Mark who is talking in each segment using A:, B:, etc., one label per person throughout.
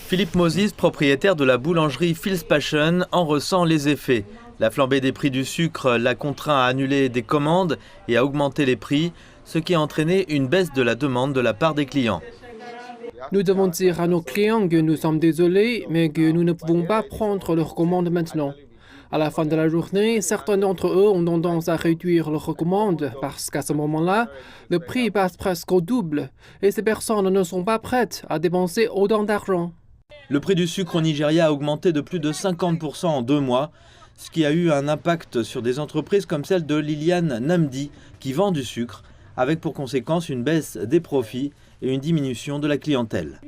A: Philippe Moses, propriétaire de la boulangerie Phil's Passion, en ressent les effets. La flambée des prix du sucre l'a contraint à annuler des commandes et à augmenter les prix, ce qui a entraîné une baisse de la demande de la part des clients.
B: Nous devons dire à nos clients que nous sommes désolés, mais que nous ne pouvons pas prendre leurs commandes maintenant. À la fin de la journée, certains d'entre eux ont tendance à réduire leurs commandes parce qu'à ce moment-là, le prix passe presque au double et ces personnes ne sont pas prêtes à dépenser autant d'argent.
A: Le prix du sucre au Nigeria a augmenté de plus de 50% en 2 mois, ce qui a eu un impact sur des entreprises comme celle de Liliane Namdi qui vend du sucre, avec pour conséquence une baisse des profits et une diminution de la clientèle.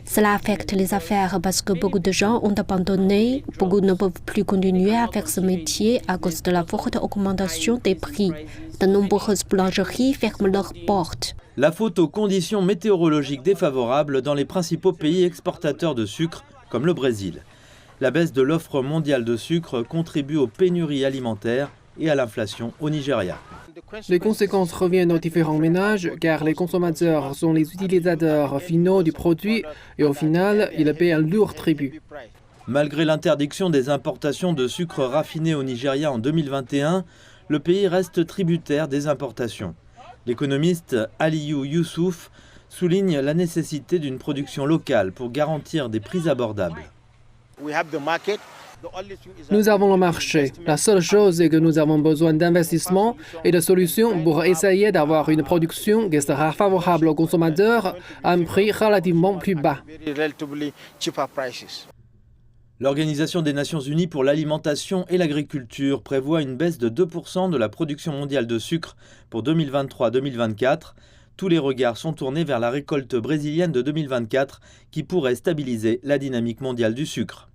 C: Cela affecte les affaires parce que beaucoup de gens ont abandonné, beaucoup ne peuvent plus continuer à faire ce métier à cause de la forte augmentation des prix. De nombreuses boulangeries ferment leurs portes.
A: La faute aux conditions météorologiques défavorables dans les principaux pays exportateurs de sucre, comme le Brésil. La baisse de l'offre mondiale de sucre contribue aux pénuries alimentaires et à l'inflation au Nigeria.
B: Les conséquences reviennent aux différents ménages car les consommateurs sont les utilisateurs finaux du produit et au final, ils paient un lourd tribut.
A: Malgré l'interdiction des importations de sucre raffiné au Nigeria en 2021, le pays reste tributaire des importations. L'économiste Aliyu Youssouf souligne la nécessité d'une production locale pour garantir des prix abordables.
B: Nous avons le marché. La seule chose est que nous avons besoin d'investissements et de solutions pour essayer d'avoir une production qui sera favorable aux consommateurs à un prix relativement plus bas.
A: L'Organisation des Nations Unies pour l'alimentation et l'agriculture prévoit une baisse de 2% de la production mondiale de sucre pour 2023-2024. Tous les regards sont tournés vers la récolte brésilienne de 2024 qui pourrait stabiliser la dynamique mondiale du sucre.